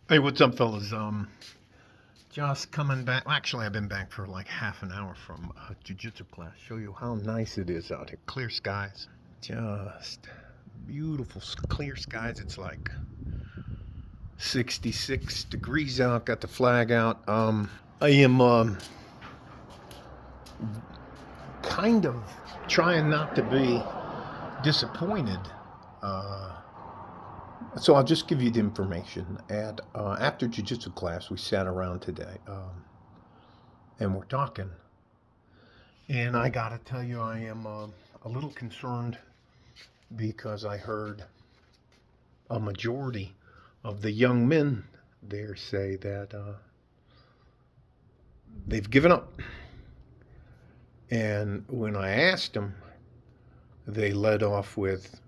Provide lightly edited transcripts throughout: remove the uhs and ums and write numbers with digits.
Hey, what's up, fellas? Just coming back. Well, actually, I've been back for like half an hour from jiu-jitsu class. Show you how nice it is out here. Clear skies, just beautiful clear skies. It's like 66 degrees out. Got the flag out. I am kind of trying not to be disappointed. Uh, so I'll just give you the information. At after jiu-jitsu class, we sat around today, and we're talking. And I got to tell you, I am a little concerned because I heard a majority of the young men there say that they've given up. And when I asked them, they led off with,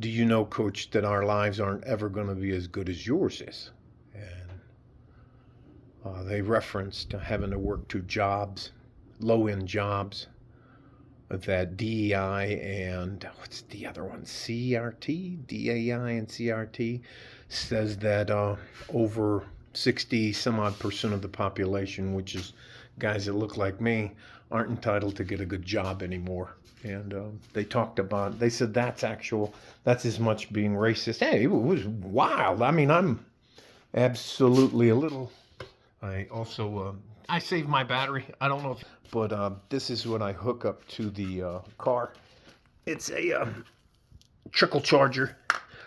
"Do you know, coach, that our lives aren't ever going to be as good as yours is?" And they referenced having to work two jobs, low end jobs, that DEI and what's the other one? CRT, DAI and CRT says that over 60 some odd percent of the population, which is guys that look like me, aren't entitled to get a good job anymore. And they talked about, they said that's as much being racist. Hey, it was wild. I mean, I'm absolutely a little. I also I saved my battery. I don't know if, but this is what I hook up to the car. It's a trickle charger,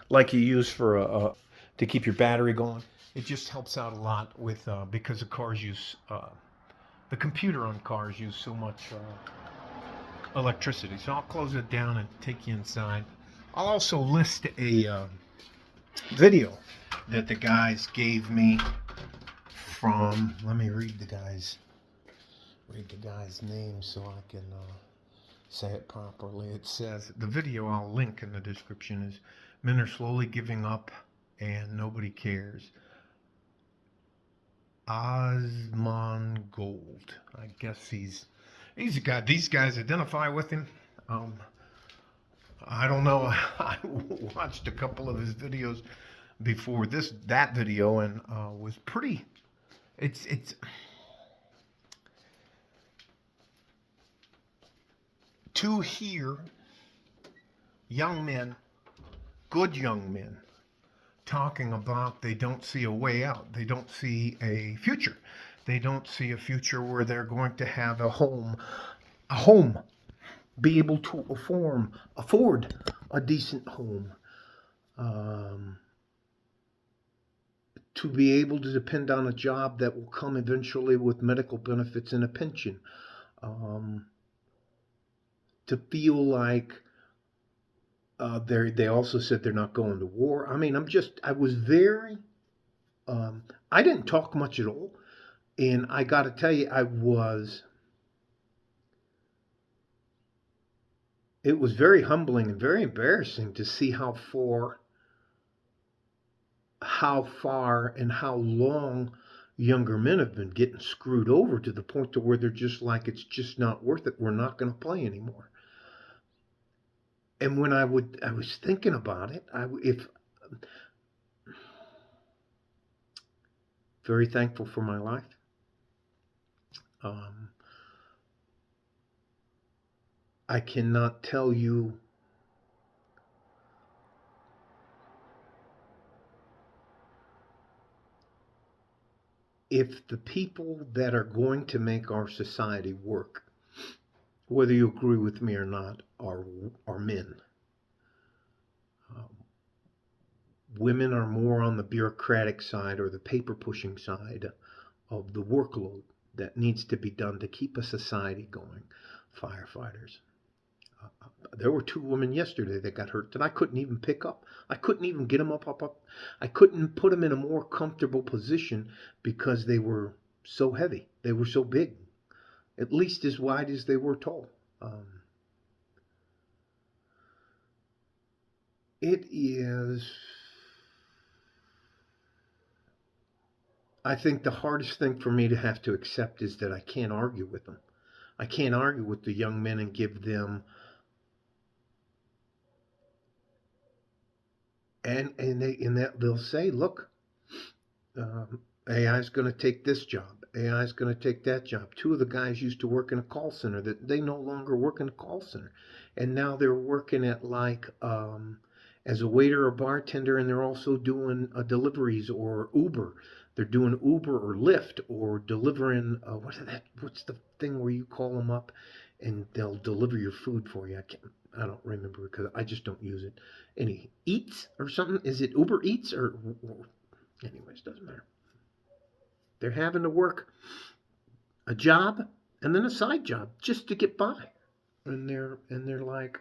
like you use for to keep your battery going. It just helps out a lot with because the cars use the computer on cars use so much electricity. So I'll close it down and take you inside. I'll also list a video that the guys gave me from. Let me read the guy's name so I can say it properly. It says the video I'll link in the description is "Men are slowly giving up and nobody cares." Osmond Gold. I guess he's a guy. These guys identify with him. Um, I don't know. I watched a couple of his videos before that video and was pretty. It's to hear young men, good young men, talking about they don't see a way out. They don't see a future. They don't see a future where they're going to have a home, be able to afford a decent home, um, to be able to depend on a job that will come eventually with medical benefits and a pension, um, to feel like they also said they're not going to war. I mean, I was very, I didn't talk much at all. And I got to tell you, it was very humbling and very embarrassing to see how far and how long younger men have been getting screwed over to the point to where they're just like, it's just not worth it. We're not going to play anymore. And when I was thinking about it, if very thankful for my life. Um, I cannot tell you if the people that are going to make our society work, whether you agree with me or not, are men. Um, Women are more on the bureaucratic side or the paper pushing side of the workload that needs to be done to keep a society going. Firefighters. There were two women yesterday that got hurt that I couldn't even pick up. I couldn't even get them up. I couldn't put them in a more comfortable position because they were so heavy. They were so big, at least as wide as they were tall. It is, I think the hardest thing for me to have to accept is that I can't argue with them. I can't argue with the young men and give them, and they'll say, look, AI is going to take this job. AI is going to take that job. Two of the guys used to work in a call center that they no longer work in a call center, and now they're working at like as a waiter or bartender, and they're also doing deliveries or Uber. They're doing Uber or Lyft or delivering. What's the thing where you call them up and they'll deliver your food for you? I don't remember because I just don't use it. Any Eats or something? Is it Uber Eats or anyways? Doesn't matter. They're having to work a job and then a side job just to get by. And they're like,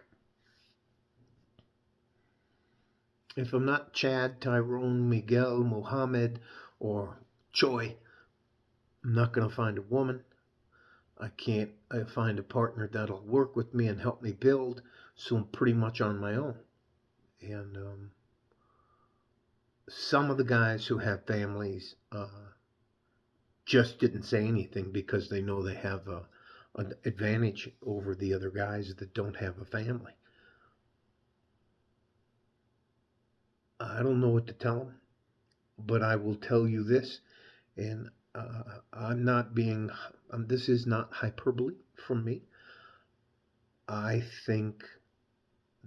if I'm not Chad, Tyrone, Miguel, Mohammed, or Choi, I'm not gonna find a woman. I can't find a partner that'll work with me and help me build. So I'm pretty much on my own. And some of the guys who have families just didn't say anything because they know they have an advantage over the other guys that don't have a family. I don't know what to tell them, but I will tell you this, and I'm not being, this is not hyperbole from me. I think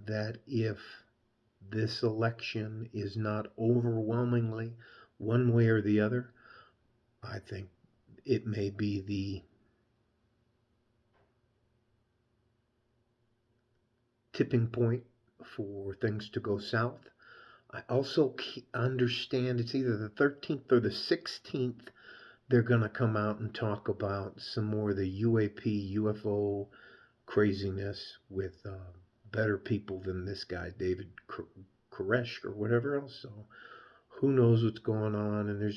that if this election is not overwhelmingly one way or the other, I think it may be the tipping point for things to go south. I also understand it's either the 13th or the 16th. They're going to come out and talk about some more of the UAP, UFO craziness with better people than this guy, David Koresh or whatever else. So who knows what's going on? And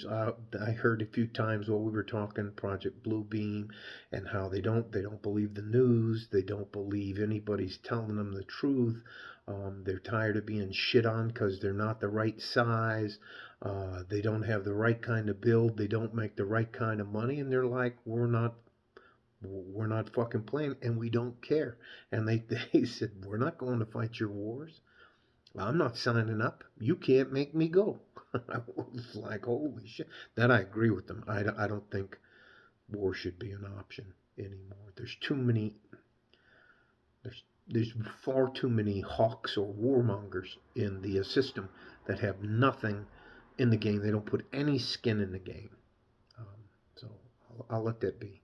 I heard a few times while we were talking Project Bluebeam and how they don't believe the news. They don't believe anybody's telling them the truth. They're tired of being shit on because they're not the right size. They don't have the right kind of build. They don't make the right kind of money. And they're like, we're not fucking playing, and we don't care. And they said, we're not going to fight your wars. I'm not signing up. You can't make me go. I was like, holy shit. That I agree with them. I don't think war should be an option anymore. There's too many. There's far too many hawks or warmongers in the system that have nothing in the game. They don't put any skin in the game. So I'll let that be.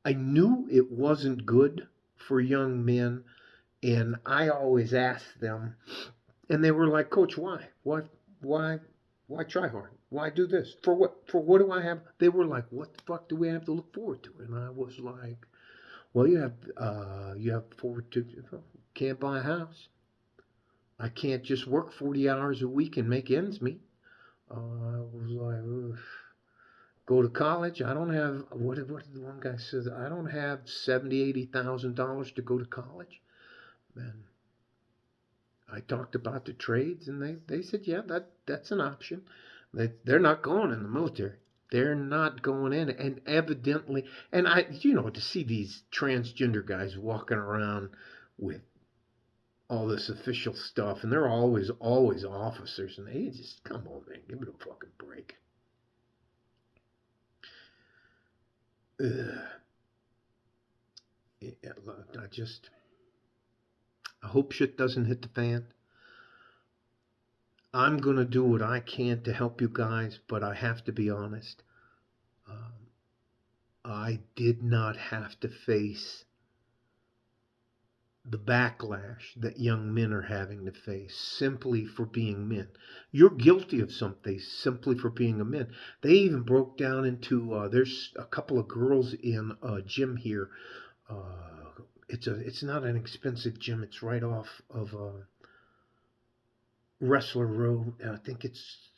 I knew it wasn't good for young men, and I always asked them, and they were like, Coach, why? Why try hard? Why do this? For what? For what do I have? They were like, what the fuck do we have to look forward to? And I was like, well, you have forward to, can't buy a house. I can't just work 40 hours a week and make ends meet. I was like, ugh. Go to college. I don't have what did the one guy says? I don't have $70,000-$80,000 to go to college. And I talked about the trades, and they said, yeah, that's an option. They're not going in the military. They're not going in, and evidently, and to see these transgender guys walking around with all this official stuff, and they're always officers, and they just come on, man, give it a fucking break. I hope shit doesn't hit the fan. I'm going to do what I can to help you guys, but I have to be honest. I did not have to face the backlash that young men are having to face simply for being men. You're guilty of something simply for being a man. They even broke down into there's a couple of girls in a gym here. It's not an expensive gym. It's right off of Wrestler Road. I think it's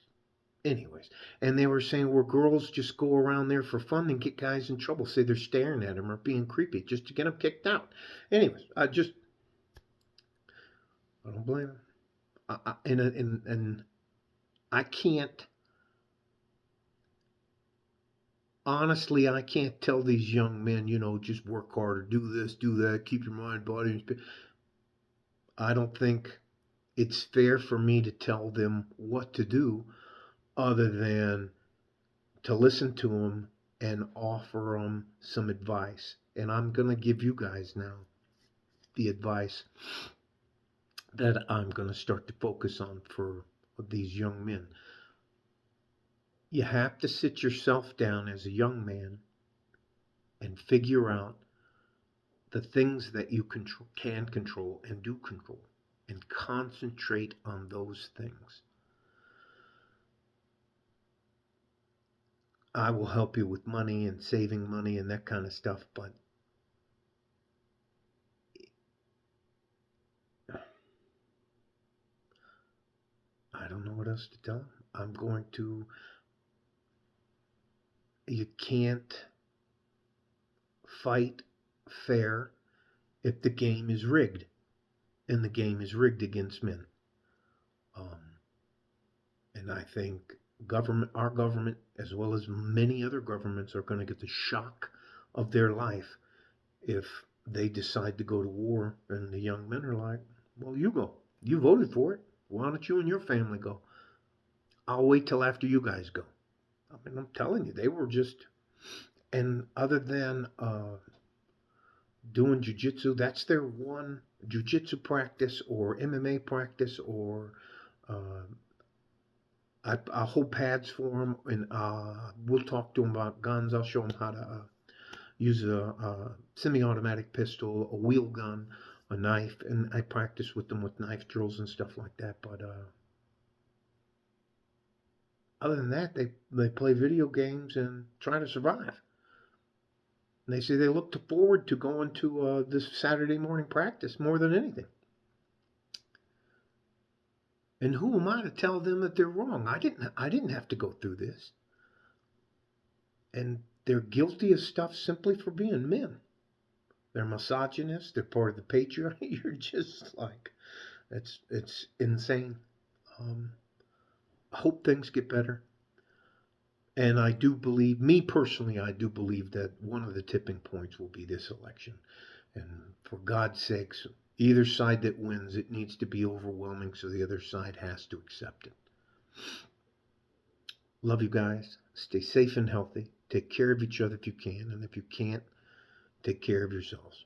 anyways. And they were saying where girls just go around there for fun and get guys in trouble. Say they're staring at them or being creepy just to get them kicked out. Anyways, I don't blame them. And I can't. Honestly, I can't tell these young men, just work harder, do this, do that, keep your mind, body, and spirit. I don't think it's fair for me to tell them what to do other than to listen to them and offer them some advice. And I'm going to give you guys now the advice that I'm going to start to focus on for these young men. You have to sit yourself down as a young man and figure out the things that you can control and do control, and concentrate on those things. I will help you with money and saving money and that kind of stuff, but I don't know what else to tell them. You can't fight fair if the game is rigged, and the game is rigged against men. And I think our government, as well as many other governments, are going to get the shock of their life if they decide to go to war, and the young men are like, well, you go. You voted for it. Why don't you and your family go? I'll wait till after you guys go. I mean, I'm telling you, they were just, and other than doing jiu-jitsu, that's their one jiu-jitsu practice or MMA practice, or I'll hold pads for them, and we'll talk to them about guns. I'll show them how to use a semi-automatic pistol, a wheel gun, a knife, and I practice with them with knife drills and stuff like that. But other than that, they play video games and try to survive. And they say they look forward to going to this Saturday morning practice more than anything. And who am I to tell them that they're wrong? I didn't have to go through this. And they're guilty of stuff simply for being men. They're misogynists. They're part of the patriarchy. You're just like, it's insane. I hope things get better. And I do believe, me personally, I do believe that one of the tipping points will be this election. And for God's sakes, either side that wins, it needs to be overwhelming, so the other side has to accept it. Love you guys. Stay safe and healthy. Take care of each other if you can. And if you can't, take care of yourselves.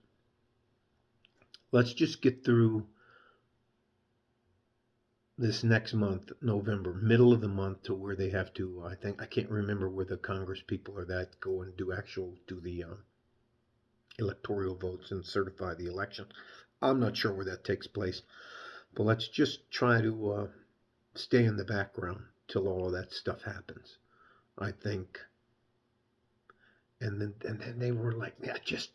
Let's just get through this next month, November, middle of the month, to where they have to, I can't remember where the Congress people are that go and do the electoral votes and certify the election. I'm not sure where that takes place, but let's just try to stay in the background till all of that stuff happens, I think. And then they were like, yeah, this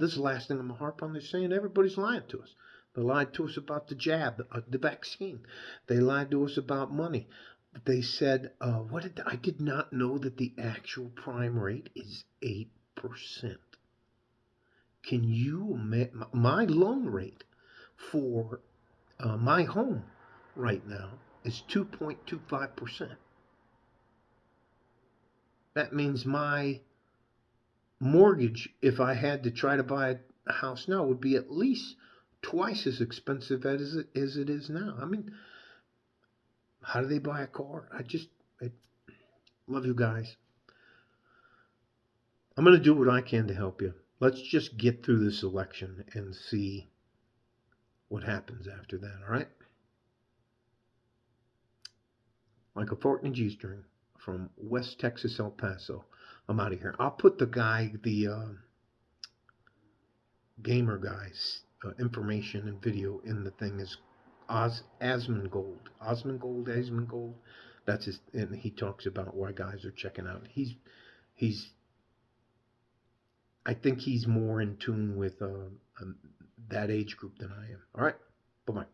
is the last thing I'm gonna harp on. They're saying everybody's lying to us. They lied to us about the jab, the vaccine. They lied to us about money. They said, I did not know that the actual prime rate is 8%. Can you imagine? My loan rate for my home right now is 2.25%. That means my mortgage, if I had to try to buy a house now, would be at least twice as expensive as it is now. I mean, how do they buy a car? I love you guys. I'm going to do what I can to help you. Let's just get through this election and see what happens after that, all right? Like a fork in a G-string from West Texas, El Paso. I'm out of here. I'll put the gamer guy's information and video in the thing is Asmongold. Asmongold. That's his, and he talks about why guys are checking out. I think he's more in tune with that age group than I am. All right, bye bye.